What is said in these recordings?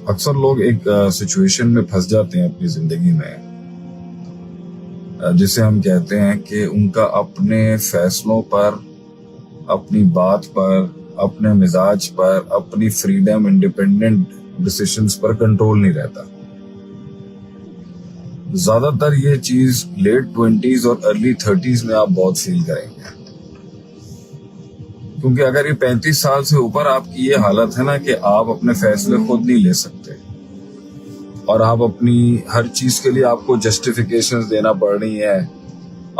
اکثر لوگ ایک سچویشن میں پھنس جاتے ہیں اپنی زندگی میں جسے ہم کہتے ہیں کہ ان کا اپنے فیصلوں پر، اپنی بات پر، اپنے مزاج پر، اپنی فریڈم، انڈیپینڈنٹ ڈیسیشنز پر کنٹرول نہیں رہتا. زیادہ تر یہ چیز لیٹ 20s اور ارلی 30s میں آپ بہت فیل کریں گے، کیونکہ اگر یہ 35 سال سے اوپر آپ کی یہ حالت ہے نا کہ آپ اپنے فیصلے خود نہیں لے سکتے اور آپ اپنی ہر چیز کے لیے آپ کو جسٹیفیکیشنز دینا پڑ رہی ہیں،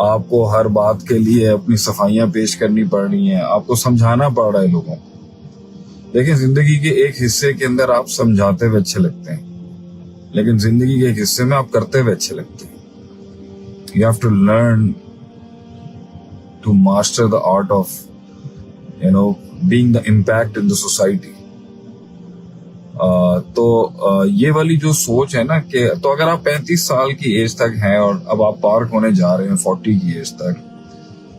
آپ کو ہر بات کے لیے اپنی صفائیاں پیش کرنی پڑ رہی ہیں، آپ کو سمجھانا پڑ رہا ہے لوگوں کو. لیکن زندگی کے ایک حصے کے اندر آپ سمجھاتے ہوئے اچھے لگتے ہیں، لیکن زندگی کے ایک حصے میں آپ کرتے ہوئے اچھے لگتے ہیں. You have to learn to master the art of being the impact in the society. تو یہ والی جو سوچ ہے نا کہ تو اگر آپ 35 سال کی ایج تک ہیں اور اب آپ پارک ہونے جا رہے ہیں 40 کی ایج تک،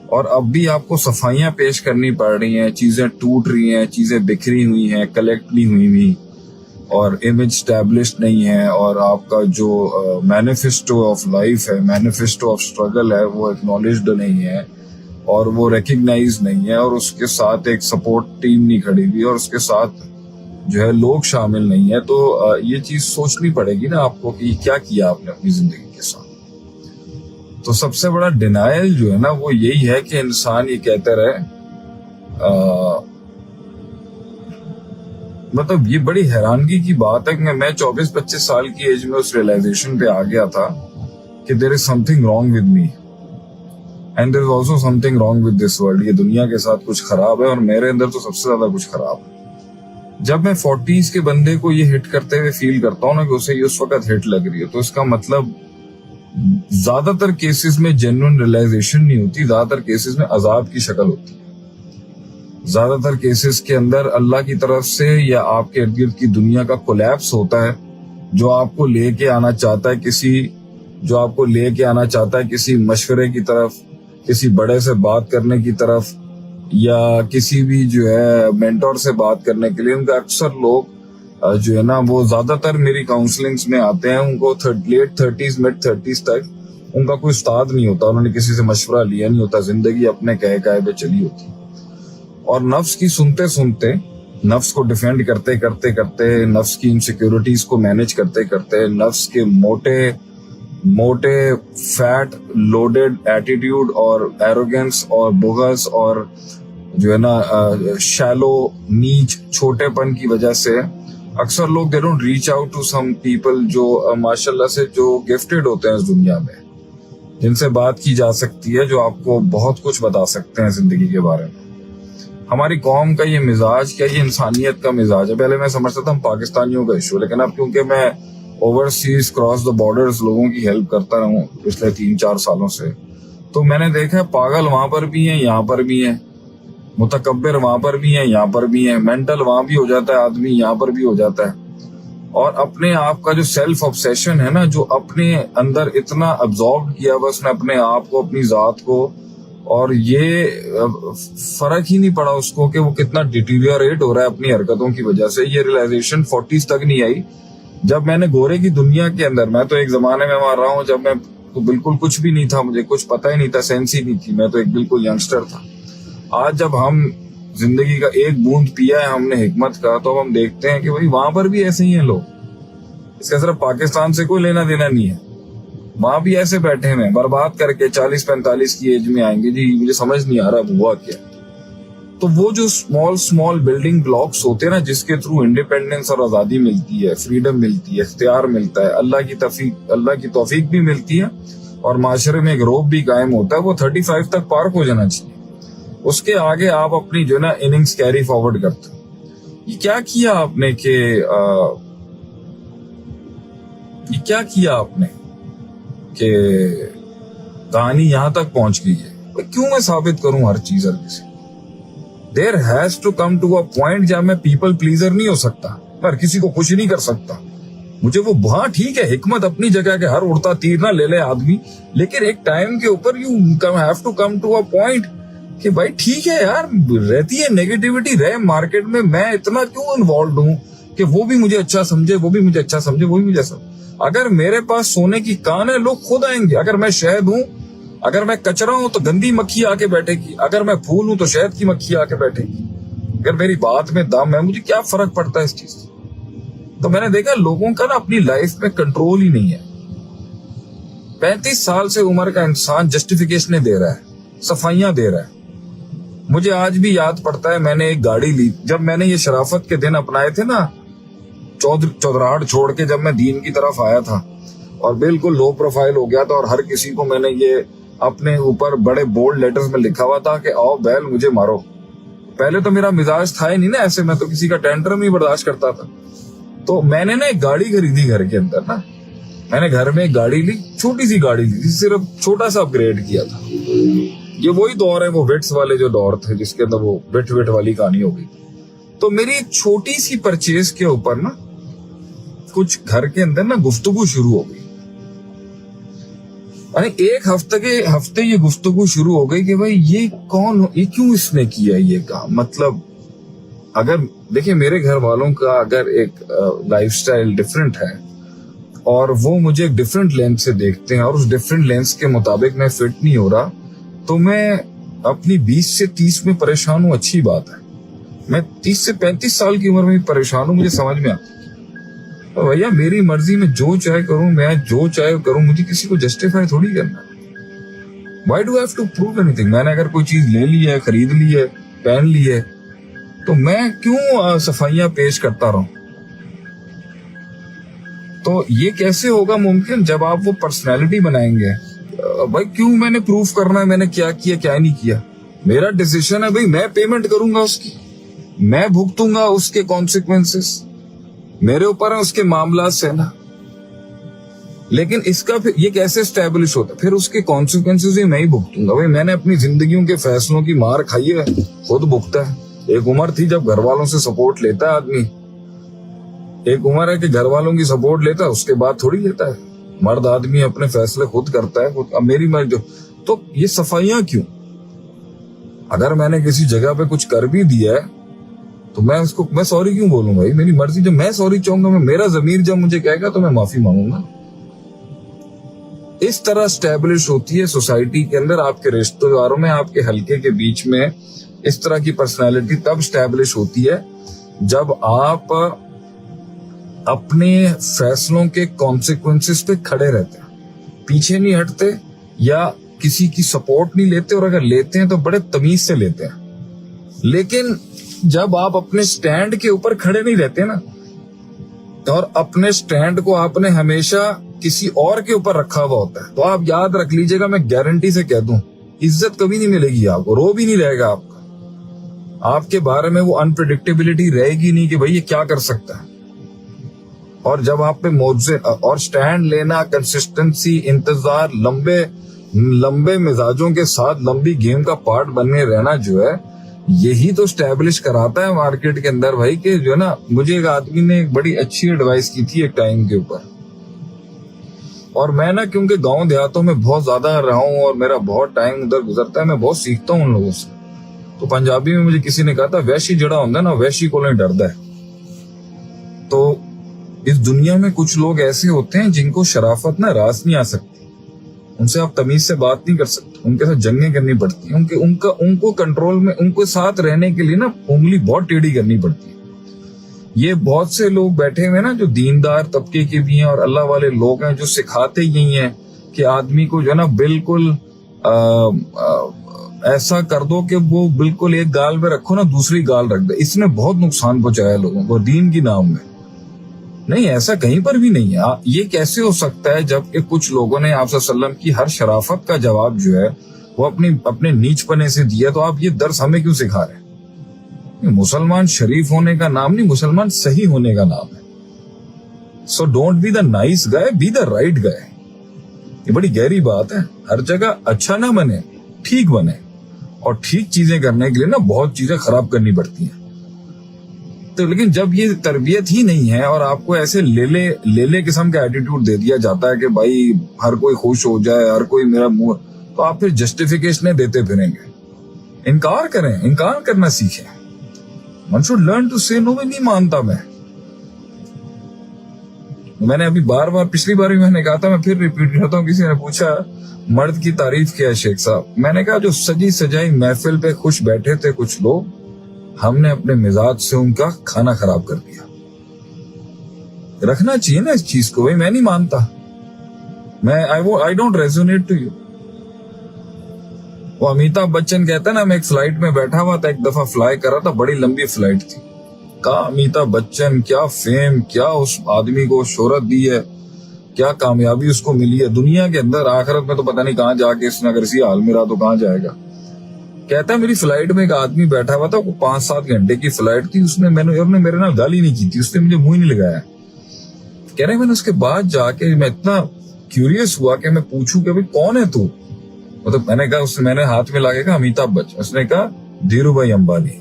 اور اب بھی آپ کو صفائیاں پیش کرنی پڑ رہی ہیں، چیزیں ٹوٹ رہی ہیں، چیزیں بکھری ہوئی ہیں، کلیکٹ نہیں ہوئی اور امیج اسٹیبلشڈ نہیں ہے، اور آپ کا جو مینیفیسٹو آف لائف ہے، مینیفیسٹو آف اسٹرگل ہے، وہ ایکنالجڈ نہیں ہے اور وہ ریکگنائز نہیں ہے، اور اس کے ساتھ ایک سپورٹ ٹیم نہیں کھڑی ہوئی اور اس کے ساتھ جو ہے لوگ شامل نہیں ہے، تو یہ چیز سوچنی پڑے گی نا آپ کو کہ کیا کیا آپ نے اپنی زندگی کے ساتھ. تو سب سے بڑا ڈینائل جو ہے نا وہ یہی ہے کہ انسان یہ کہتے رہے، مطلب یہ بڑی حیرانگی کی بات ہے کہ میں 24-25 سال کی ایج میں اس ریئلائزیشن پہ آ گیا تھا کہ there is something wrong with me and there is also something wrong with this world. یہ دنیا کے ساتھ کچھ خراب ہے اور میرے اندر تو سب سے زیادہ کچھ خراب ہے. جب میں 40s کے بندے کو یہ ہٹ کرتے ہوئے فیل کرتا ہوں نا کہ اسے یہ اس وقت ہٹ لگ رہی ہے، تو اس کا مطلب زیادہ تر کیسز میں جینوئن ریئلائزیشن نہیں ہوتی، زیادہ تر کیسز میں عذاب کی شکل ہوتی ہے. زیادہ تر کیسز کے اندر اللہ کی طرف سے یا آپ کے ارد گرد کی دنیا کا کولیپس ہوتا ہے، جو آپ کو لے کے آنا چاہتا ہے کسی مشورے کی طرف، کسی بڑے سے بات کرنے کی طرف، یا کسی بھی جو ہے مینٹور سے بات کرنے کے لیے. ان کا اکثر لوگ جو ہے نا وہ زیادہ تر میری کاؤنسلنگز میں آتے ہیں، ان کو لیٹ 30s mid 30s تک ان کا کوئی استاد نہیں ہوتا، انہوں نے کسی سے مشورہ لیا نہیں ہوتا، زندگی اپنے کہے پہ چلی ہوتی. اور نفس کی سنتے سنتے، نفس کو ڈیفینڈ کرتے کرتے کرتے، نفس کی انسیکیورٹیز کو مینج کرتے کرتے، نفس کے موٹے فیٹ لوڈڈ ایٹیٹیوڈ اور ایروگنس اور بغض اور جو ہے نا شیلو نیچ چھوٹے پن کی وجہ سے اکثر لوگ they don't reach out to some people جو ماشاءاللہ سے جو گفٹڈ ہوتے ہیں اس دنیا میں، جن سے بات کی جا سکتی ہے، جو آپ کو بہت کچھ بتا سکتے ہیں زندگی کے بارے میں. ہماری قوم کا یہ مزاج کیا، یہ انسانیت کا مزاج ہے. پہلے میں سمجھتا تھا ہم پاکستانیوں کا ایشو، لیکن اب کیونکہ میں اوورسیز کراس دا بارڈرز لوگوں کی ہیلپ کرتا رہا ہوں پچھلے 3-4 سالوں سے، تو میں نے دیکھا پاگل وہاں پر بھی ہیں، یہاں پر بھی ہیں، متکبر وہاں پر بھی ہیں، یہاں پر بھی ہیں، مینٹل وہاں بھی ہو جاتا ہے آدمی، یہاں پر بھی ہو جاتا ہے. اور اپنے آپ کا جو سیلف آبسیشن ہے نا، جو اپنے اندر اتنا ابزارب کیا ہوا اس نے اپنے آپ کو، اپنی ذات کو، اور یہ فرق ہی نہیں پڑا اس کو کہ وہ کتنا ڈیٹیریوریٹ ہو رہا ہے اپنی حرکتوں کی وجہ سے. یہ ریئلائزیشن 40s تک نہیں آئی جب میں نے گورے کی دنیا کے اندر، میں تو ایک زمانے میں مار رہا ہوں جب میں بالکل کچھ بھی نہیں تھا، مجھے کچھ پتہ ہی نہیں تھا، سینس ہی نہیں تھی، میں تو ایک بالکل ینگسٹر تھا. آج جب ہم زندگی کا ایک بوند پیا ہے ہم نے حکمت کا، تو اب ہم دیکھتے ہیں کہ بھائی وہاں پر بھی ایسے ہی ہیں لوگ. اس کا صرف پاکستان سے کوئی لینا دینا نہیں ہے، وہاں بھی ایسے بیٹھے ہیں برباد کر کے 40-45 کی ایج میں آئیں گے جی مجھے سمجھ نہیں آ رہا ہوا کیا. تو وہ جو اسمال بلڈنگ بلاکس ہوتے ہیں نا، جس کے تھرو انڈیپینڈنس اور آزادی ملتی ہے، فریڈم ملتی ہے، اختیار ملتا ہے، اللہ کی توفیق بھی ملتی ہے اور معاشرے میں ایک روب بھی قائم ہوتا ہے، وہ 35 تک پارک ہو جانا چاہیے. اس کے آگے آپ اپنی جو ہے نا اننگز کیری فارورڈ کرتے ہیں. یہ کیا کیا آپ نے کہ کہانی یہاں تک پہنچ گئی ہے. کیوں میں ثابت کروں ہر چیز ہر کسی؟ There has to come to a point جہاں میں پیپل پلیزر نہیں ہو سکتا، ہر کسی کو خوش نہیں کر سکتا. مجھے وہ ہاں ٹھیک ہے، حکمت اپنی جگہ کہ ہر اڑتا تیر نہ لے لے آدمی، لیکن ایک ٹائم کے اوپر you have to come to a point کہ بھائی ٹھیک ہے یار، رہتی ہے نیگیٹیوٹی رہے مارکیٹ میں اتنا کیوں انوالوڈ ہوں کہ وہ بھی مجھے اچھا سمجھے, وہ بھی مجھے اچھا سمجھے, وہ بھی مجھے اچھا. اگر میرے پاس سونے کی کان ہے, لوگ خود آئیں گے. اگر میں شہد ہوں, اگر میں کچرا ہوں تو گندی مکھی آ کے بیٹھے گی. اگر میں پھول ہوں تو شہد کی مکھی آ کے بیٹھے گی. اگر میری بات میں دم ہے, مجھے کیا فرق پڑتا ہے اس چیز سے. تو میں نے دیکھا لوگوں کا نا اپنی لائف میں کنٹرول ہی نہیں ہے. 35 سال سے عمر کا انسان جسٹیفیکیشنیں دے رہا ہے, صفائیاں دے رہا ہے. مجھے آج بھی یاد پڑتا ہے, میں نے ایک گاڑی لی جب میں نے یہ شرافت کے دن اپنائے تھے نا, چودراہٹ چھوڑ کے جب میں دین کی طرف آیا تھا اور بالکل لو پروفائل ہو گیا تھا, اور ہر کسی کو میں نے یہ اپنے اوپر بڑے بولڈ لیٹرز میں لکھا ہوا تھا کہ آؤ بیل مجھے مارو. پہلے تو میرا مزاج تھا ہی نہیں نا ایسے, میں تو کسی کا ٹینٹرم ہی برداشت کرتا تھا. تو میں نے نا ایک گاڑی خریدی گھر کے اندر نا, میں نے گھر میں ایک گاڑی لی, چھوٹی سی گاڑی لی, صرف چھوٹا سا اپ گریڈ کیا تھا. یہ وہی دور ہے, وہ وٹس والے جو دور تھے جس کے اندر وہ وٹ والی کہانی ہو گئی. تو میری ایک چھوٹی سی پرچیز کے اوپر نا کچھ گھر کے اندر نا گفتگو شروع ہو گئی. یعنی ایک ہفتے یہ گفتگو شروع ہو گئی کہ بھائی یہ کون ہو, یہ کیوں اس نے کیا یہ کام. مطلب اگر دیکھیں میرے گھر والوں کا اگر ایک لائف سٹائل ڈفرینٹ ہے اور وہ مجھے ایک ڈفرینٹ لینس سے دیکھتے ہیں اور اس ڈفرینٹ لینس کے مطابق میں فٹ نہیں ہو رہا, تو میں اپنی 20 سے 30 میں پریشان ہوں, اچھی بات ہے. میں 30 سے 35 سال کی عمر میں پریشان ہوں, مجھے سمجھ میں آتی ہے بھیا میری مرضی, میں جو چاہے کروں, میں جو چاہے کروں, مجھے کسی کو جسٹیفائی تھوڑی کرنا. Why do have to prove اینی تھنگ. میں نے اگر کوئی چیز لے لی ہے, خرید لی ہے, پہن لی ہے, تو میں کیوں صفائیاں پیش کرتا رہوں. تو یہ کیسے ہوگا ممکن جب آپ وہ پرسنالٹی بنائیں گے. بھائی کیوں میں نے پروف کرنا ہے میں نے کیا کیا کیا نہیں کیا. میرا ڈیسیشن ہے بھائی, میں پیمنٹ کروں گا اس کی, میں بھگتوں گا اس کے کانسیکوینسز, میرے اوپر ہے اس کے معاملات سے نا. لیکن اس کا پھر یہ کیسے اسٹیبلش ہوتا ہے, پھر اس کے کانسیکوینسز ہی میں ہی بھگتوں گا. بھائی میں نے اپنی زندگیوں کے فیصلوں کی مار کھائی ہے, خود بھگتا ہے. ایک عمر تھی جب گھر والوں سے سپورٹ لیتا ہے آدمی, ایک عمر ہے کہ گھر والوں کی سپورٹ لیتا ہے, اس کے بعد تھوڑی لیتا ہے. مرد آدمی اپنے فیصلے خود کرتا ہے. اب میری مرضی. تو یہ صفائیاں کیوں؟ اگر میں نے کسی جگہ پہ کچھ کر بھی دیا ہے تو میں سوری کیوں بولوں بھائی, میری مرضی. جب میں سوری چاہوں گا, میرا ضمیر جب مجھے کہے گا تو میں معافی مانگوں گا. اس طرح اسٹیبلش ہوتی ہے سوسائٹی کے اندر, آپ کے رشتہ داروں میں, آپ کے حلقے کے بیچ میں اس طرح کی پرسنالٹی تب اسٹیبلش ہوتی ہے جب آپ اپنے فیصلوں کے کانسیکوینسز پہ کھڑے رہتے ہیں, پیچھے نہیں ہٹتے یا کسی کی سپورٹ نہیں لیتے, اور اگر لیتے ہیں تو بڑے تمیز سے لیتے ہیں. لیکن جب آپ اپنے سٹینڈ کے اوپر کھڑے نہیں رہتے نا, اور اپنے سٹینڈ کو آپ نے ہمیشہ کسی اور کے اوپر رکھا ہوا ہوتا ہے, تو آپ یاد رکھ لیجئے گا, میں گارنٹی سے کہہ دوں, عزت کبھی نہیں ملے گی آپ کو, رو بھی نہیں رہے گا آپ کا. آپ کے بارے میں وہ انپریڈکٹیبلٹی رہے گی نہیں کہ بھائی یہ کیا کر سکتا ہے. اور جب آپ پہ موضوع اور سٹینڈ لینا, کنسسٹنسی, انتظار, لمبے مزاجوں کے ساتھ لمبی گیم کا پارٹ بننے رہنا جو ہے, یہی تو اسٹیبلش کراتا ہے مارکیٹ کے اندر بھائی. کہ جو ہے نا, مجھے ایک آدمی نے ایک بڑی اچھی ایڈوائس کی تھی ایک ٹائم کے اوپر, اور میں نا کیونکہ گاؤں دیہاتوں میں بہت زیادہ رہا ہوں اور میرا بہت ٹائم ادھر گزرتا ہے, میں بہت سیکھتا ہوں ان لوگوں سے. تو پنجابی میں مجھے کسی نے کہا تھا, ویشی جڑا ہوتا ہے نا, ویشی کو نہیں ڈردا ہے. تو اس دنیا میں کچھ لوگ ایسے ہوتے ہیں جن کو شرافت نا راس نہیں آ سکتی, ان سے آپ تمیز سے بات نہیں کر سکتے, ان کے ساتھ جنگیں کرنی پڑتی ہیں, ان کو کنٹرول میں, ان کو ساتھ رہنے کے لیے نا انگلی بہت ٹیڑھی کرنی پڑتی ہے. یہ بہت سے لوگ بیٹھے ہوئے نا جو دیندار طبقے کے بھی ہیں اور اللہ والے لوگ ہیں, جو سکھاتے یہی ہیں کہ آدمی کو جو ہے نا بالکل ایسا کر دو کہ وہ بالکل ایک گال میں رکھو نا دوسری گال رکھ دے. اس نے بہت نقصان پہنچایا لوگوں کو دین کی نام میں. نہیں, ایسا کہیں پر بھی نہیں ہے. یہ کیسے ہو سکتا ہے جب کہ کچھ لوگوں نے آپ صلی اللہ علیہ وسلم کی ہر شرافت کا جواب جو ہے وہ اپنے نیچ پنے سے دیا, تو آپ یہ درس ہمیں کیوں سکھا رہے ہیں؟ مسلمان شریف ہونے کا نام نہیں, مسلمان صحیح ہونے کا نام ہے. So don't be the nice guy, be the right guy. یہ بڑی گہری بات ہے. ہر جگہ اچھا نہ بنے, ٹھیک بنے, اور ٹھیک چیزیں کرنے کے لیے نا بہت چیزیں خراب کرنی پڑتی ہیں. تو لیکن جب یہ تربیت ہی نہیں ہے اور آپ کو ایسے لے قسم کا ایٹیٹیوڈ دے دیا جاتا ہے کہ بھائی ہر کوئی خوش ہو جائے, ہر کوئی میرا منہ, تو آپ پھر جسٹیفیکیشنیں دیتے پھریں گے. انکار کریں, انکار کرنا سیکھیں. One should learn to say no. نہیں مانتا میں, میں نے ابھی بار بار پچھلی بار بھی میں نے کہا تھا, میں پھر ریپیٹ کرتا ہوں. کسی نے پوچھا مرد کی تعریف کیا ہے شیخ صاحب, میں نے کہا جو سجی سجائی محفل پہ خوش بیٹھے تھے کچھ لوگ, ہم نے اپنے مزاج سے ان کا کھانا خراب کر دیا. رکھنا چاہیے نا اس چیز کو بھائی. میں نہیں مانتا, میں I don't resonate to you. وہ امیتابھ بچن کہتا ہے نا, میں ایک فلائٹ میں بیٹھا ہوا تھا, ایک دفعہ فلائی کر رہا تھا, بڑی لمبی فلائٹ تھی. کہا امیتابھ بچن کیا فیم, کیا اس آدمی کو شہرت دی ہے, کیا کامیابی اس کو ملی ہے دنیا کے اندر, آخرت میں تو پتہ نہیں کہاں جا کے اس نے اگر اسی حال میں رہا تو کہاں جائے گا. کہتا ہے میری فلائٹ میں ایک آدمی بیٹھا ہوا تھا, وہ 5-7 گھنٹے کی فلائٹ تھی, اس نے میرے نال گالی نہیں کی تھی, اس نے مجھے منہ نہیں لگایا. کہہ رہے میں نے اس کے بعد جا کے میں اتنا کیوریس ہوا کہ میں پوچھوں کہ بھائی کون ہے تو, مطلب میں نے کہا, میں نے ہاتھ میں لا کے کہا امیتابھ بچن. اس نے کہا دھیرو بھائی امبانی.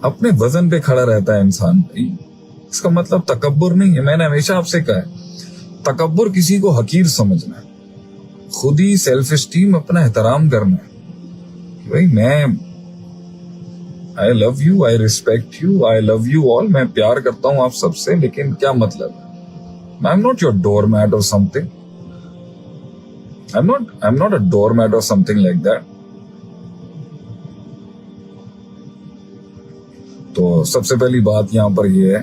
اپنے وزن پہ کھڑا رہتا ہے انسان بھائی, اس کا مطلب تکبر نہیں ہے. میں نے ہمیشہ آپ سے کہا ہے تکبر کسی کو حقیر سمجھنا ہے, خود ہی سیلف اسٹیم, اپنا احترام کرنا ہے. بھائی میں I love you, I respect you, I love you all. میں پیار کرتا ہوں آپ سب سے, لیکن کیا مطلب ہے, I'm not your doormat or something. I'm not a doormat or something like that. تو سب سے پہلی بات یہاں پر یہ ہے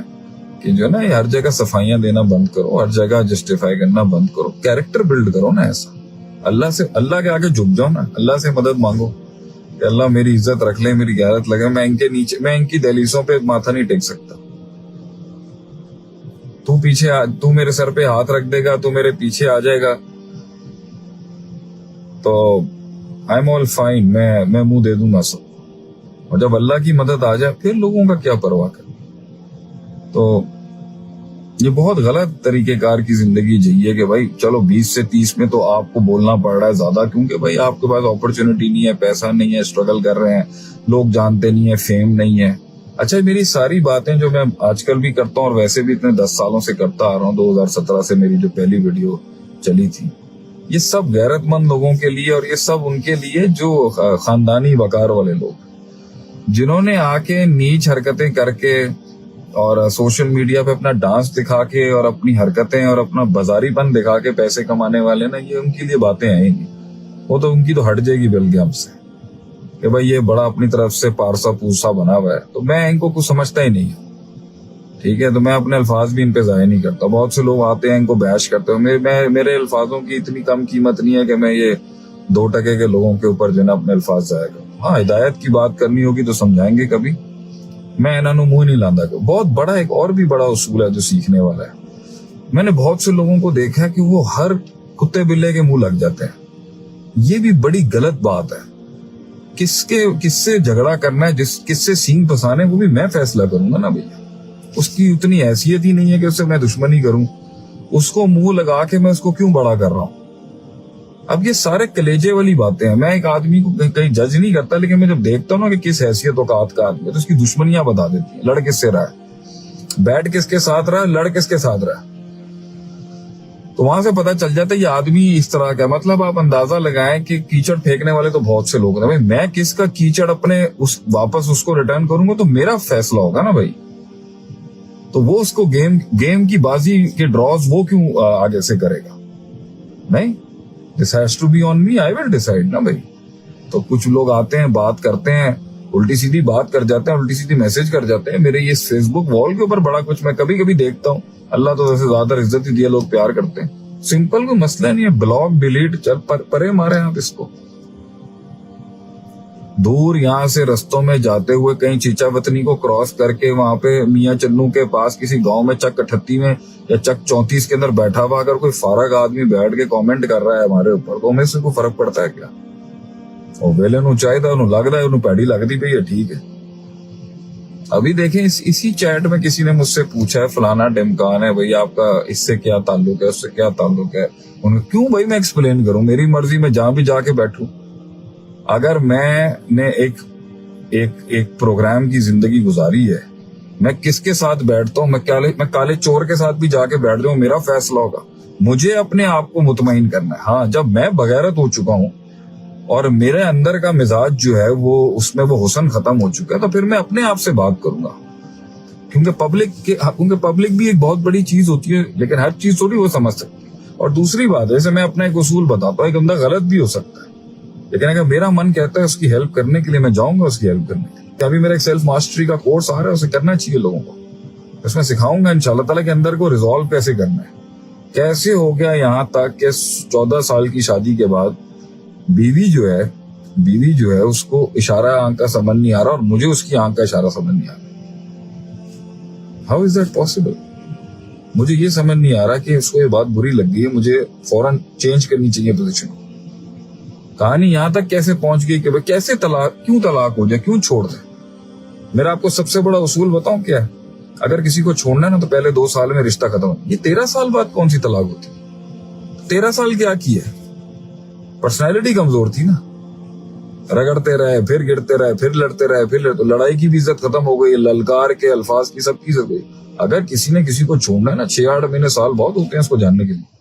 کہ جو ہے نا, یہ ہر جگہ صفائیاں دینا بند کرو, ہر جگہ جسٹیفائی کرنا بند کرو, کیریکٹر بلڈ کرو نا ایسا. اللہ کے آگے جھک جاؤ نا, اللہ سے مدد مانگو کہ اللہ میری عزت رکھ لے, میری غیرت لگے, میں ان کے نیچے, میں ان کی دہلیزوں پہ ماتھا نہیں ٹیک سکتا. تو میرے سر پہ ہاتھ رکھ دے گا, تو میرے پیچھے آ جائے گا, تو I'm all fine, میں منہ دے دوں گا سب. اور جب اللہ کی مدد آ جائے پھر لوگوں کا کیا پرواہ کرنا. تو یہ بہت غلط طریقہ کار کی زندگی جیے کہ بھائی چلو 20 سے 30 میں تو آپ کو بولنا پڑ رہا ہے زیادہ, کیونکہ بھائی آپ کے پاس اپرچونٹی نہیں ہے, پیسہ نہیں ہے, اسٹرگل کر رہے ہیں, لوگ جانتے نہیں ہیں, فیم نہیں ہے. اچھا میری ساری باتیں جو میں آج کل بھی کرتا ہوں اور ویسے بھی اتنے 10 سالوں سے کرتا آ رہا ہوں, 2017 سے میری جو پہلی ویڈیو چلی تھی, یہ سب غیرت مند لوگوں کے لیے, اور یہ سب ان کے لیے جو خاندانی وقار والے لوگ, جنہوں نے آ کے نیچ حرکتیں کر کے اور سوشل میڈیا پہ اپنا ڈانس دکھا کے اور اپنی حرکتیں اور اپنا بازاری پن دکھا کے پیسے کمانے والے نا, یہ ان کے لیے باتیں آئیں گی. وہ تو ان کی تو ہٹ جائے گی بلکہ ہم سے, کہ بھائی یہ بڑا اپنی طرف سے پارسا پوسا بنا ہوا ہے. تو میں ان کو کچھ سمجھتا ہی نہیں ہوں, ٹھیک ہے. تو میں اپنے الفاظ بھی ان پہ ضائع نہیں کرتا. بہت سے لوگ آتے ہیں ان کو بیش کرتے ہیں, میرے الفاظوں کی اتنی کم قیمت نہیں ہے کہ میں یہ 2% کے لوگوں کے اوپر جو نا اپنے الفاظ ضائع کروں. ہاں ہدایت کی بات کرنی ہوگی تو سمجھائیں گے کبھی, میں انہوں نے منہ نہیں لاندا. بہت بڑا ایک اور بھی بڑا اصول ہے جو سیکھنے والا ہے. میں نے بہت سے لوگوں کو دیکھا کہ وہ ہر کتے بلے کے منہ لگ جاتے ہیں. یہ بھی بڑی غلط بات ہے. کس سے جھگڑا کرنا ہے, کس سے سینگ پھنسانے, وہ بھی میں فیصلہ کروں گا نا بھیا. اس کی اتنی حیثیت ہی نہیں ہے کہ اس سے میں دشمنی کروں. اس کو منہ لگا کے میں اس کو کیوں بڑا کر رہا ہوں. اب یہ سارے کلیجے والی باتیں ہیں. میں ایک آدمی کو کہیں جج نہیں کرتا, لیکن میں جب دیکھتا ہوں نا کہ کس حیثیت اوقات کا آدمی ہے, تو اس کی دشمنیاں بتا دیتی ہیں. لڑ کس سے رہا ہے, بیٹھ کس کے ساتھ رہا ہے, لڑ کس کے ساتھ رہا ہے, تو وہاں سے پتا چل جاتا ہے یہ آدمی اس طرح کا. مطلب آپ اندازہ لگائیں کہ کیچڑ پھینکنے والے تو بہت سے لوگ ہیں بھائی. میں کس کا کیچڑ اپنے واپس اس کو ریٹرن کروں گا تو میرا فیصلہ ہوگا نا بھائی. تو وہ اس کو گیم کی بازی کے ڈراز وہ کیوں آگے سے کرے گا. نہیں, this has to be on me, I will decide نا بھائی. تو کچھ لوگ آتے ہیں, بات کرتے ہیں, الٹی سیدھی بات کر جاتے ہیں, الٹی سیدھی میسج کر جاتے ہیں. میرے یہ فیس بک وال کے اوپر بڑا کچھ میں کبھی کبھی دیکھتا ہوں. اللہ تو ویسے زیادہ عزت ہی دیا, لوگ پیار کرتے ہیں. سمپل کوئی مسئلہ نہیں ہے, بلاک ڈیلیٹ, چل پرے مارے آپ اس کو. دور یہاں سے رستوں میں جاتے ہوئے کہیں چیچا وطنی کو کراس کر کے وہاں پہ میاں چنو کے پاس کسی گاؤں میں چک 38 میں یا چک 34 کے اندر بیٹھا ہوا اگر کوئی فارغ آدمی بیٹھ کے کامنٹ کر رہا ہے ہمارے اوپر, تو ہمیں سے کوئی فرق پڑتا ہے کیا. اور ویلے نو چاہیے انہوں لگتا ہے, انہوں پیڑی لگتی پی ہے, ٹھیک ہے. ابھی دیکھیں اسی چیٹ میں کسی نے مجھ سے پوچھا ہے فلانا ڈمکان ہے بھائی, آپ کا اس سے کیا تعلق ہے, اس سے کیا تعلق ہے. کیوں بھائی میں ایکسپلین کروں, میری مرضی میں جہاں بھی جا کے بیٹھوں. اگر میں نے ایک پروگرام کی زندگی گزاری ہے, میں کس کے ساتھ بیٹھتا ہوں, میں کالے چور کے ساتھ بھی جا کے بیٹھ جاؤں, میرا فیصلہ ہوگا. مجھے اپنے آپ کو مطمئن کرنا ہے. ہاں جب میں بغیرت ہو چکا ہوں اور میرے اندر کا مزاج جو ہے وہ اس میں وہ حسن ختم ہو چکا ہے, تو پھر میں اپنے آپ سے بات کروں گا. کیونکہ پبلک بھی ایک بہت بڑی چیز ہوتی ہے، لیکن ہر چیز تھوڑی وہ سمجھ سکتی ہے. اور دوسری بات ہے، جیسے میں اپنا ایک اصول بتاتا ہوں، ایک بندہ غلط بھی ہو سکتا ہے، لیکن اگر میرا من کہتا ہے اس کی ہیلپ کرنے کے لیے، میں جاؤں گا اس کی ہیلپ کرنے کے لیے. ابھی میرا ایک سیلف ماسٹری کا کورس آ رہا ہے، اسے کرنا چاہیے لوگوں کو. اس میں سکھاؤں گا انشاءاللہ تعالیٰ کے اندر کو ریزالو کیسے کرنا ہے. کیسے ہو گیا یہاں تک کہ 14 سال کی شادی کے بعد بیوی جو ہے اس کو اشارہ آنکھ کا سمجھ نہیں آ رہا، اور مجھے اس کی آنکھ کا اشارہ سمجھ نہیں آ رہا. How is that possible? مجھے یہ سمجھ نہیں آ رہا کہ اس کو یہ بات بری لگ گئی ہے، مجھے فوراً چینج کرنی چاہیے پوزیشن. کہانی یہاں تک کیسے پہنچ گئی کہ کیسے کیوں طلاق ہو جائے، کیوں چھوڑ دیں. میرا آپ کو سب سے بڑا اصول بتاؤں کیا ہے؟ اگر کسی کو چھوڑنا ہے نا تو پہلے 2 سال میں رشتہ ختم. یہ 13 سال بعد کون سی طلاق ہوتی؟ 13 سال کیا کی ہے؟ پرسنالٹی کمزور تھی نا، رگڑتے رہے، پھر گرتے رہے، پھر لڑتے رہے، پھر لڑائی کی بھی عزت ختم ہو گئی، للکار کے الفاظ کی سب کی عزت گئی. اگر کسی نے کسی کو چھوڑنا ہے نا، 6-8 مہینے سال بہت ہوتے ہیں اس کو جاننے کے لیے.